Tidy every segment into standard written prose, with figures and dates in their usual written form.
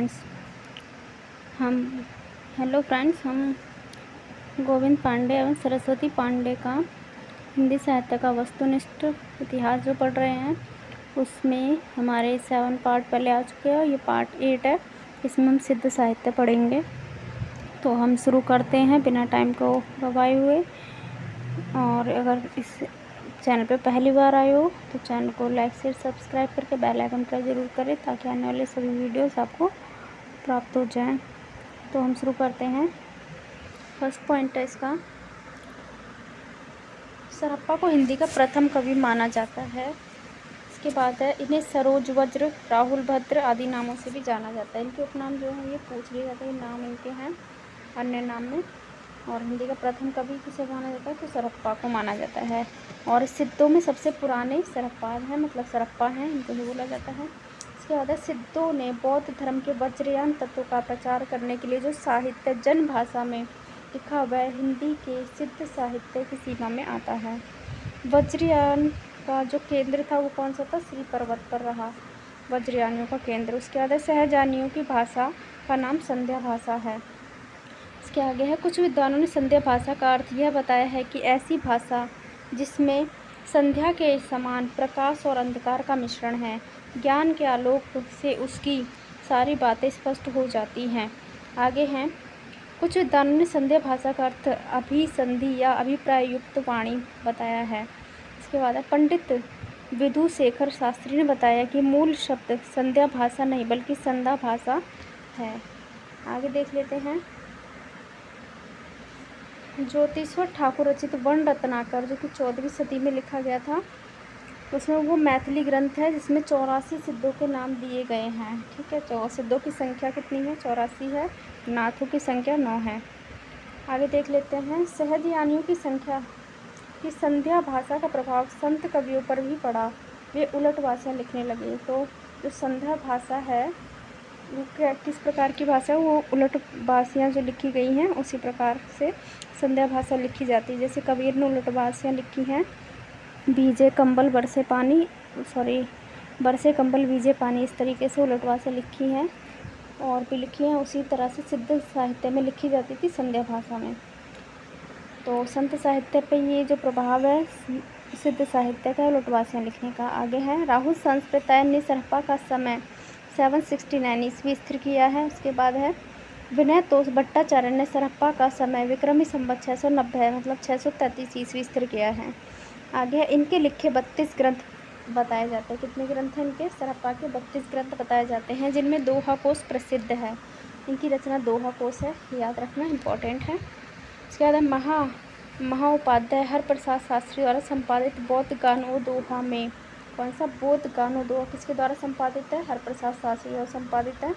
Friends हम hello friends, हम गोविंद पांडे एवं सरस्वती पांडे का हिंदी साहित्य का वस्तुनिष्ठ इतिहास जो पढ़ रहे हैं, उसमें हमारे 7 पार्ट पहले आ चुके हैं और ये पार्ट 8 है। इसमें हम सिद्ध साहित्य पढ़ेंगे। तो हम शुरू करते हैं बिना टाइम को गवाए हुए। और अगर इस चैनल पे पहली बार आए हो तो चैनल को लाइक शेयर सब्सक्राइब करके बेल आइकन प्रेस ज़रूर करें ताकि आने वाले सभी वीडियोस आपको प्राप्त हो जाएं। तो हम शुरू करते हैं। फर्स्ट पॉइंट है इसका, सरहप्पा को हिंदी का प्रथम कवि माना जाता है। इसके बाद है, इन्हें सरोज वज्र, राहुल भद्र आदि नामों से भी जाना जाता है। इनके उपनाम जो है ये पूछ लिए जाते हैं, नाम इनके हैं अन्य नाम में। और हिंदी का प्रथम कवि किसे माना जाता है तो सरहप्पा को माना जाता है। और सिद्धों में सबसे पुराने सरहप्पा हैं, मतलब सरहप्पा हैं, इनको ही बोला जाता है। इसके बाद है, सिद्धों ने बौद्ध धर्म के वज्रयान तत्वों का प्रचार करने के लिए जो साहित्य जन भाषा में लिखा वह हिंदी के सिद्ध साहित्य की सीमा में आता है। वज्रयान का जो केंद्र था वो कौन सा था? श्री पर्वत पर रहा वज्रयानियों का केंद्र। उसके बाद है, सहजानियों की भाषा का नाम संध्या भाषा है। इसके आगे है, कुछ विद्वानों ने संध्या भाषा का अर्थ यह बताया है कि ऐसी भाषा जिसमें संध्या के समान प्रकाश और अंधकार का मिश्रण है। ज्ञान के आलोक से उसकी सारी बातें स्पष्ट हो जाती हैं। आगे हैं, कुछ विद्वानों ने संध्या भाषा का अर्थ अभिसंधि या अभिप्राय युक्त वाणी बताया है। इसके बाद है, पंडित विधुशेखर शास्त्री ने बताया कि मूल शब्द संध्या भाषा नहीं बल्कि संध्या भाषा है। आगे देख लेते हैं, ज्योतिश्वर ठाकुर रचित वर्ण रत्नाकर जो कि 14वीं सदी में लिखा गया था, उसमें वो मैथिली ग्रंथ है जिसमें 84 सिद्धों के नाम दिए गए हैं। ठीक है, सिद्धों की संख्या कितनी है? 84 है। नाथों की संख्या 9 है। आगे देख लेते हैं, सहजयानियों की संख्या की संध्या भाषा का प्रभाव संत कवियों पर भी पड़ा। वे उलट भाषा लिखने लगे। तो जो संध्या भाषा है वो किस प्रकार की भाषा है? वो उलट भाषियाँ जो लिखी गई हैं उसी प्रकार से संध्या भाषा लिखी जाती है। जैसे कबीर ने उलट भाषियाँ लिखी हैं, बीजे कंबल बरसे पानी, बरसे कंबल बीजे पानी, इस तरीके से उलट भाषा लिखी हैं और भी लिखी हैं। उसी तरह से सिद्ध साहित्य में लिखी जाती थी संध्या भाषा में। तो संत साहित्य पे ये जो प्रभाव है सिद्ध साहित्य का, उलट भाषियाँ लिखने का। आगे है, राहुल संस्कृतायन ने सरहप्पा का समय 769 ईस्वी स्थिर किया है। उसके बाद है, विनय तोष भट्टाचार्य ने सरहप्पा का समय विक्रमी संवत 690 मतलब 633 ईस्वी स्थिर किया है। आगे इनके लिखे 32 ग्रंथ बताए जाते हैं। कितने ग्रंथ हैं इनके? सरहप्पा के 32 ग्रंथ बताए जाते हैं, जिनमें दोहा कोश प्रसिद्ध है। इनकी रचना दोहा कोश है, याद रखना इम्पोर्टेंट है। इसके बाद महाउपाध्याय हरप्रसाद शास्त्री द्वारा संपादित बौद्ध गानो दोहा में, कौन सा? बौद्ध गानो दोहा किसके द्वारा संपादित है? हरप्रसाद शास्त्री द्वारा संपादित है।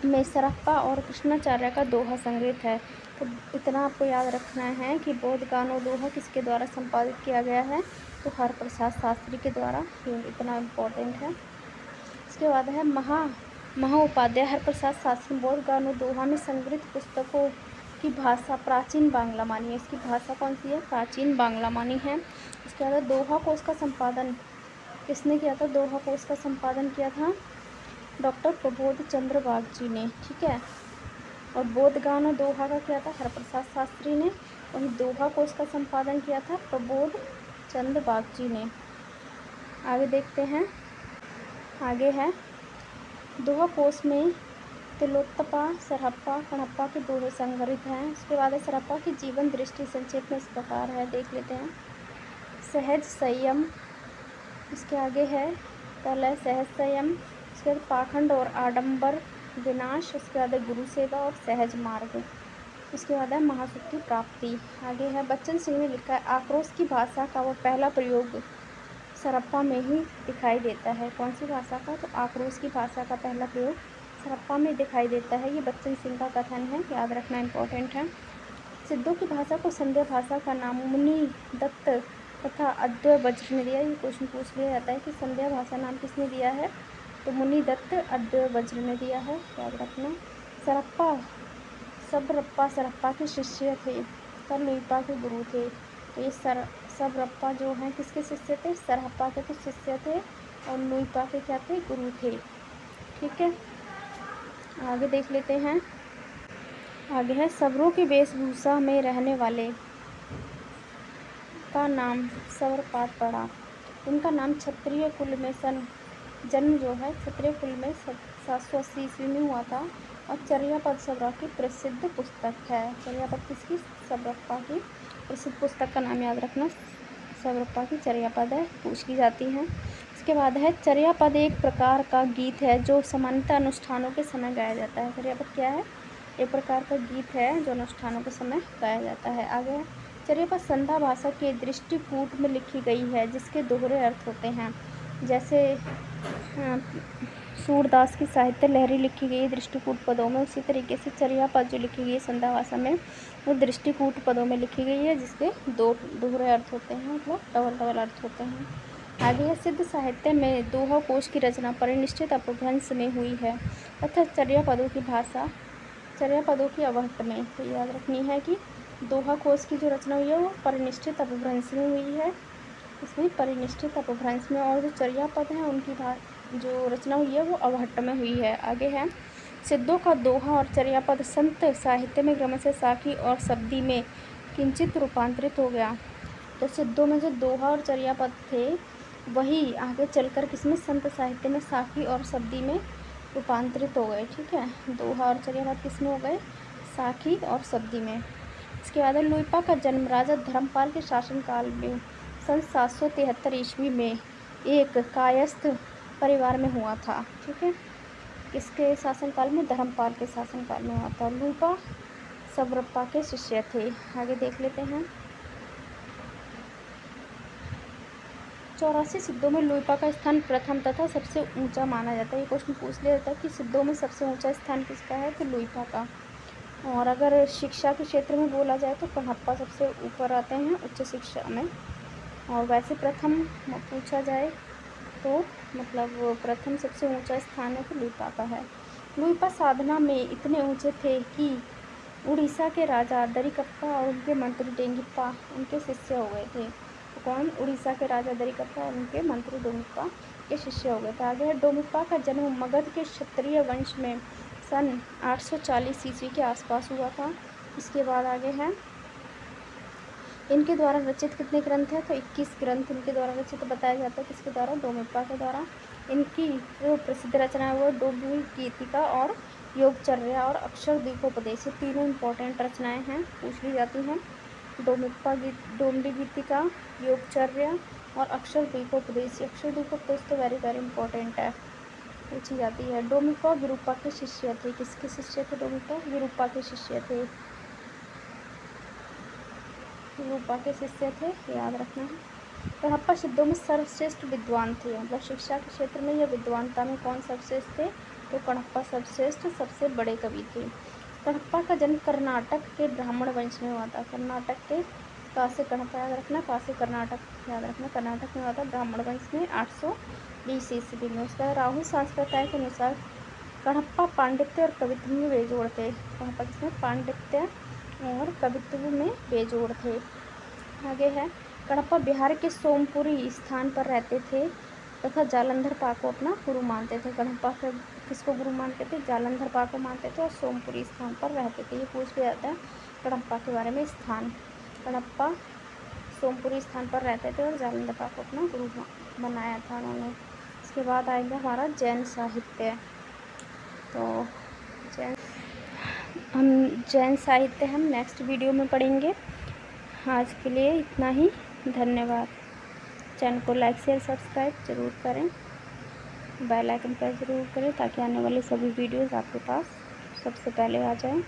में सरहप्पा और कृष्णाचार्य का दोहा संग्रहित है। तो इतना आपको याद रखना है कि बौद्ध गानो दोहा किसके द्वारा संपादित किया गया है? तो हरप्रसाद शास्त्री के द्वारा। ये इतना इम्पोर्टेंट है। इसके बाद है, महाउपाध्याय हरप्रसाद शास्त्री बौद्ध गानो दोहा में संग्रहित पुस्तकों की भाषा प्राचीन बांग्ला मानी है। इसकी भाषा कौन सी है? प्राचीन बांग्ला मानी है। इसके बाद दोहा कोश का संपादन किसने किया था? दोहा कोश का संपादन किया था डॉक्टर प्रबोध चंद्र बाग जी ने। ठीक है, और बौद्ध गानो दोहा का किया था हरप्रसाद शास्त्री ने। वहीं दोहा कोश का संपादन किया था प्रबोध चंद्र बाग जी ने। आगे देखते हैं, आगे है, दोहा कोश में तिलोत्तपा, सरहप्पा, कणप्पा के दोहे संग्रहित हैं। उसके बाद सरहप्पा की जीवन दृष्टि संक्षेप में इस प्रकार है, देख लेते हैं। सहज संयम, इसके आगे है, पहला है सहज संयम, उसके बाद पाखंड और आडंबर विनाश, उसके बाद है गुरु सेवा और सहज मार्ग, उसके बाद है महासुख की प्राप्ति। आगे है, बच्चन सिंह ने लिखा है, आक्रोश की भाषा का वह पहला प्रयोग सरहप्पा में ही दिखाई देता है। कौन सी भाषा का? तो आक्रोश की भाषा का पहला प्रयोग सरहप्पा में दिखाई देता है। ये बच्चन सिंह का कथन है, याद रखना इम्पोर्टेंट है। सिद्धों की भाषा को संध्या भाषा का नाम मुनि दत्त तथा अद्वैय वज्र ने दिया। ये क्वेश्चन पूछ लिया जाता है कि संध्या भाषा नाम किसने दिया है? तो मुनि दत्त अद्वैय वज्र ने दिया है, याद रखना। सबरप्पा सरहप्पा के शिष्य थे, पर लुइपा के गुरु थे। तो ये सबरप्पा जो हैं किसके शिष्य थे? सरहप्पा के तो शिष्य थे और लुइपा के क्या थे? गुरु थे। ठीक है, आगे देख लेते हैं। आगे है सवरों की वेशभूषा में रहने वाले का नाम सवरपाद पड़ा। इनका नाम क्षत्रिय कुल में जन्म जो है क्षत्रिय कुल में 780 ईस्वी में हुआ था। और चर्यापद सवरा की प्रसिद्ध पुस्तक है। चर्यापद किसकी? सवरप्पा की प्रसिद्ध पुस्तक का नाम याद रखना, सवरप्पा की चर्यापद है, पूछ ली जाती है। इसके बाद है चर्यापद एक प्रकार का गीत है जो सामान्यतः अनुष्ठानों के समय गाया जाता है। चर्यापद क्या है? एक प्रकार का गीत है जो अनुष्ठानों के समय गाया जाता है। आगे है चर्यापद संध्या भाषा के दृष्टिकूट में लिखी गई है जिसके दोहरे अर्थ होते हैं। जैसे सूरदास की साहित्य लहरी लिखी गई है दृष्टिकूट पदों में, उसी तरीके से चर्यापद जो लिखी गई है संध्या भाषा में वो दृष्टिकूट पदों में लिखी गई है जिसके दो दोहरे अर्थ होते हैं, मतलब डबल अर्थ होते हैं। आगे है सिद्ध साहित्य में दोहा कोश की रचना परिनिष्ठित अपभ्रंश में हुई है तथा चर्यापदों की भाषा चर्यापदों की अवहट्ट में। तो याद रखनी है कि दोहा कोश की जो रचना हुई है वो परिनिष्ठित अपभ्रंश में हुई है, इसमें परिनिष्ठित अपभ्रंश में, और जो चर्यापद हैं उनकी जो रचना हुई है वो अवहट्ट में हुई है। आगे है सिद्धों का दोहा और चर्यापद संत साहित्य में क्रमशः साखी और शब्दी में किंचित रूपांतरित हो गया। तो सिद्धों में जो दोहा और चर्यापद थे वही आगे चलकर किसमें? संत साहित्य में साखी और शब्दी में रूपांतरित हो गए। ठीक है, दोहा और चर्यापद किसमें हो गए? साखी और शब्दी में। इसके बाद लुइपा का जन्म राजा धर्मपाल के शासनकाल में सन 773 ईस्वी में एक कायस्थ परिवार में हुआ था। ठीक है, किसके शासनकाल में? धर्मपाल के शासनकाल में हुआ था। लुइपा सवरप्पा के शिष्य थे। आगे देख लेते हैं। 84 सिद्धों में लुइपा का स्थान प्रथम तथा सबसे ऊंचा माना जाता है। ये क्वेश्चन पूछ लिया जाता है कि सिद्धों में सबसे ऊंचा स्थान किसका है? तो लुइपा का। और अगर शिक्षा के क्षेत्र में बोला जाए तो कणप्पा सबसे ऊपर आते हैं उच्च शिक्षा में। और वैसे प्रथम पूछा जाए तो मतलब प्रथम सबसे ऊंचा स्थान है तो लुइपा का है। लुइपा साधना में इतने ऊंचे थे कि उड़ीसा के राजा दरिकप्पा और उनके मंत्री डेंगिप्पा उनके शिष्य हो गए थे। तो कौन? उड़ीसा के राजा दरिकप्पा और उनके मंत्री डोमिप्पा के शिष्य हो गए थे। आगे है डोमिप्पा का जन्म मगध के क्षत्रिय वंश में सन 840 ईस्वी के आसपास हुआ था। इसके बाद आगे है इनके द्वारा रचित कितने ग्रंथ हैं? तो 21 ग्रंथ इनके द्वारा रचित बताया जाता है। किसके द्वारा? डोमिप्पा के द्वारा। इनकी जो प्रसिद्ध रचना है वो डोम्बी गीतिका और योगचर्या और अक्षर द्वीपोपदेश, ये तीनों इम्पोर्टेंट रचनाएं हैं, पूछ ली जाती हैं। डोम्बी गीतिका, योगचर्या और अक्षर द्वीपोपदेश। अक्षर द्वीपोपदेश तो वेरी वेरी इंपॉर्टेंट है, पूछी जाती है। डोमिप्पा विरूपा के शिष्य थे। किसके शिष्य थे? डोमिप्पा विरूपा के शिष्य थे। विरूपा के शिष्य थे, याद रखना है। कणप्पा सिद्धों में सर्वश्रेष्ठ विद्वान थे, मतलब शिक्षा के क्षेत्र में या विद्वानता में कौन सर्वश्रेष्ठ थे? तो कणप्पा सर्वश्रेष्ठ सबसे बड़े कवि थे। कणप्पा का जन्म कर्नाटक के ब्राह्मण वंश में हुआ था। कर्नाटक के कासे कणप्पा याद रखना, कासे कर्नाटक याद रखना, कर्नाटक में हुआ था ब्राह्मण वंश में 820 ईस्वी में। उसका राहुल सांस्कृतिक के अनुसार कणप्पा पांडित्य और कवित्व में बेजोड़ थे। कणप्पा किसमें? पांडित्य और कवित्व में बेजोड़ थे। आगे है कणप्पा बिहार के सोमपुरी स्थान पर रहते थे तथा जालंधर पा को अपना गुरु मानते थे। कणप्पा किसको गुरु मानते थे? जालंधर पा को मानते थे और सोमपुरी स्थान पर रहते थे। ये पूछ लिया जाता है कणप्पा के बारे में। स्थान कणप्पा सोमपुरी स्थान पर रहते थे और जालंधर पा को अपना गुरु बनाया था उन्होंने। इसके बाद आएगा हमारा जैन साहित्य। तो जैन साहित्य हम नेक्स्ट वीडियो में पढ़ेंगे। आज के लिए इतना ही, धन्यवाद। चैनल को लाइक शेयर सब्सक्राइब ज़रूर करें, बेल आइकन पर ज़रूर करें ताकि आने वाली सभी वीडियोस आपके पास सबसे पहले आ जाएं।